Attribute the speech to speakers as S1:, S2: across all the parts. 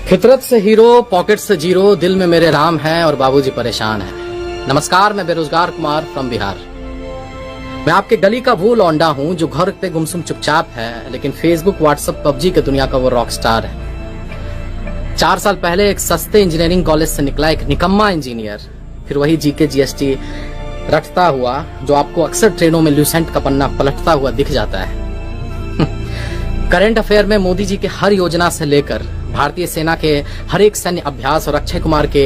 S1: फितरत से hero, pocket से जीरो, दिल में मेरे राम है और बाबूजी परेशान है। नमस्कार, मैं बेरोजगार कुमार फ्रॉम बिहार। मैं आपके गली का वो लौंडा हूँ जो घर पे गुमसुम चुपचाप है, लेकिन फेसबुक, व्हाट्सएप, पबजी के दुनिया का वो रॉक स्टार है। 4 साल पहले एक सस्ते इंजीनियरिंग कॉलेज से निकला एक निकम्मा इंजीनियर, फिर वही जीके जीएसटी रटता हुआ जो आपको अक्सर ट्रेनों में ल्यूसेंट का पन्ना पलटता हुआ दिख जाता है। करंट अफेयर में मोदी जी के हर योजना से लेकर भारतीय सेना के हर एक सैन्य अभ्यास और अक्षय कुमार के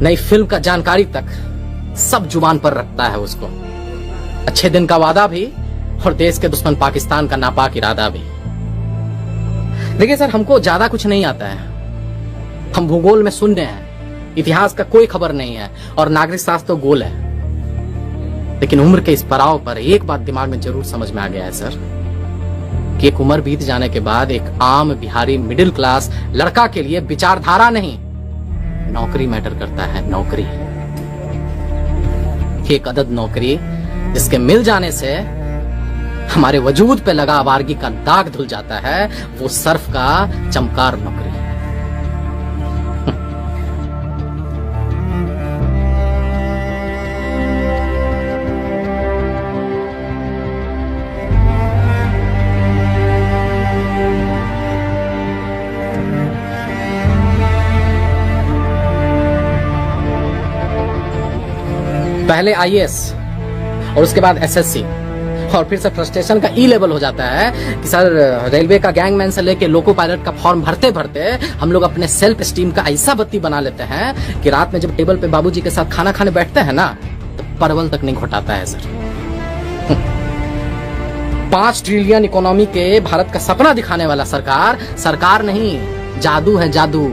S1: नई फिल्म का जानकारी तक सब जुबान पर रखता है उसको। अच्छे दिन का वादा भी और देश के दुश्मन पाकिस्तान का नापाक इरादा भी। देखिए सर, हमको ज्यादा कुछ नहीं आता है। हम भूगोल में शून्य हैं, इतिहास का कोई खबर नहीं है और नागरिक शास्त्र तो गोल है। लेकिन उम्र के इस पड़ाव पर एक बात दिमाग में जरूर समझ में आ गया है सर, कि एक उम्र बीत जाने के बाद एक आम बिहारी मिडिल क्लास लड़का के लिए विचारधारा नहीं, नौकरी मैटर करता है। नौकरी, एक अदद नौकरी जिसके मिल जाने से हमारे वजूद पे लगा आवारगी का दाग धुल जाता है, वो सर्फ का चमकार नौकरी। पहले आईएएस और उसके बाद एसएससी और फिर से फ्रस्ट्रेशन का ई लेवल हो जाता है कि सर रेलवे का गैंगमैन से लेके लोको पायलट का फॉर्म भरते भरते हम लोग अपने सेल्फ स्टीम का ऐसा बत्ती बना लेते हैं कि रात में जब टेबल पे बाबूजी के साथ खाना खाने बैठते हैं ना, तो परवल तक नहीं घोटाता है सर। 5 ट्रिलियन इकोनॉमी के भारत का सपना दिखाने वाला सरकार सरकार नहीं, जादू है जादू,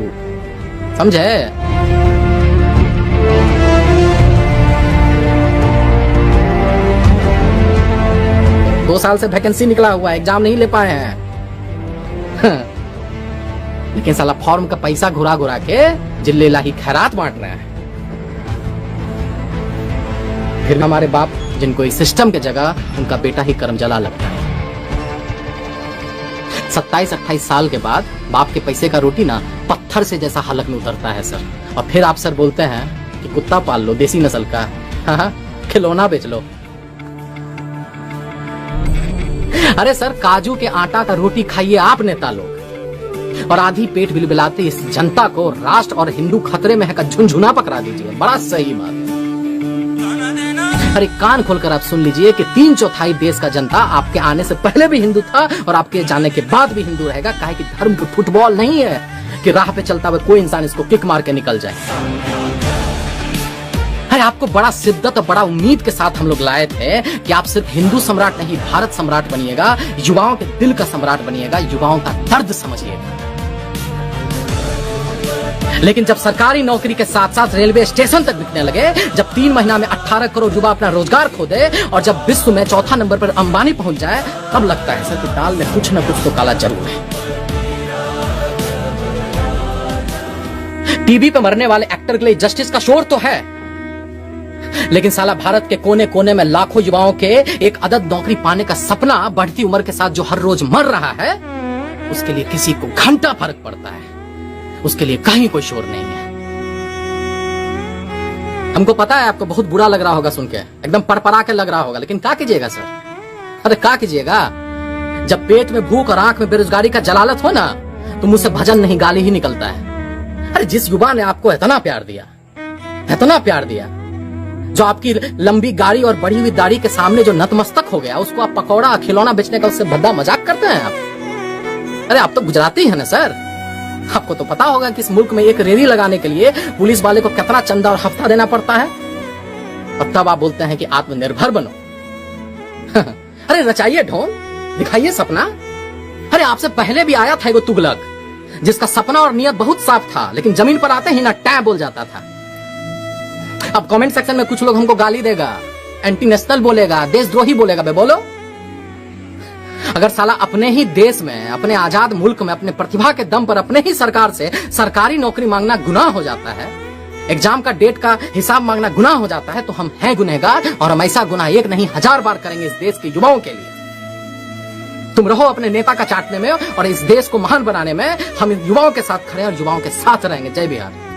S1: समझे? 2 साल से वैकेंसी निकला हुआ है, एग्जाम नहीं ले पाए हैं। लेकिन साला फॉर्म का पैसा घुरा घुरा के जिले लाही खैरात बांट रहे हैं। फिर हमारे बाप जिनको इस सिस्टम के जगह उनका बेटा ही कर्मजला लगता है। 27-28 साल के बाद बाप के पैसे का रोटी ना पत्थर से जैसा हलक में उतरता है सर। और फिर आप सर बोलते हैं कि कुत्ता पाल लो देसी नस्ल का, हाँ, खिलौना बेच लो। अरे सर, काजू के आटा का रोटी खाइए आप नेता लोग, और आधी पेट बिलबिलाते इस जनता को राष्ट्र और हिंदू खतरे में है का झुनझुना पकड़ा दीजिए। बड़ा सही बात है। अरे कान खोलकर आप सुन लीजिए कि 3/4 देश का जनता आपके आने से पहले भी हिंदू था और आपके जाने के बाद भी हिंदू रहेगा। काहे कि धर्म की फुटबॉल नहीं है कि राह पे चलता हुआ कोई इंसान इसको किक मार के निकल जाए। अरे आपको बड़ा शिद्दत और बड़ा उम्मीद के साथ हम लोग लाए थे कि आप सिर्फ हिंदू सम्राट नहीं, भारत सम्राट बनिएगा, युवाओं के दिल का सम्राट बनिएगा, युवाओं का दर्द समझिएगा। लेकिन जब सरकारी नौकरी के साथ साथ रेलवे स्टेशन तक बिकने लगे, जब 3 महीना में 18 करोड़ युवा अपना रोजगार खो दे और जब विश्व में 4था नंबर पर अंबानी पहुंच जाए, तब लगता है सर कि दाल में कुछ न कुछ तो काला जरूर है। टीवी पे मरने वाले एक्टर के लिए जस्टिस का शोर तो है, लेकिन साला भारत के कोने कोने में लाखों युवाओं के एक अदद नौकरी पाने का सपना बढ़ती उम्र के साथ जो हर रोज मर रहा है, उसके लिए किसी को घंटा फर्क पड़ता है, उसके लिए कहीं कोई शोर नहीं है। हमको पता है आपको बहुत बुरा लग रहा होगा सुन के, एकदम परपरा के लग रहा होगा, लेकिन क्या कीजिएगा सर? अरे क्या कीजिएगा? जब पेट में भूख और आंख में बेरोजगारी का जलालत हो ना, तो मुझसे भजन नहीं गाली ही निकलता है। अरे जिस युवा ने आपको इतना प्यार दिया, इतना प्यार दिया, जो आपकी लंबी गाड़ी और बढ़ी हुई दाढ़ी के सामने जो नतमस्तक हो गया, उसको आप पकौड़ा खिलौना बेचने का उससे भद्दा मजाक करते हैं आप? अरे आप तो गुजराती हैं ना सर, आपको तो पता होगा कि इस मुल्क में एक रेली लगाने के लिए पुलिस वाले को कितना चंदा और हफ्ता देना पड़ता है, और तब आप बोलते हैं कि आत्मनिर्भर बनो। अरे रचाइए ढोंग, दिखाइए सपना। अरे आपसे पहले भी आया था एगो तुगलक, जिसका सपना और नियत बहुत साफ था, लेकिन जमीन पर आते ही ना टैब बोल जाता था। अब कमेंट सेक्शन में कुछ लोग हमको गाली देगा, एंटी नेशनल बोलेगा, देशद्रोही बोलेगा। बे बोलो, अगर साला अपने ही देश में, अपने आजाद मुल्क में, अपने प्रतिभा के दम पर अपने ही सरकार से सरकारी नौकरी मांगना गुनाह हो जाता है, एग्जाम का डेट का हिसाब मांगना गुनाह हो जाता है, तो हम हैं गुनहगार, और हम ऐसा गुनाह 1 नहीं 1000 बार करेंगे इस देश के युवाओं के लिए। तुम रहो अपने नेता का चाटने में, और इस देश को महान बनाने में हम युवाओं के साथ खड़े हैं और युवाओं के साथ रहेंगे। जय बिहार।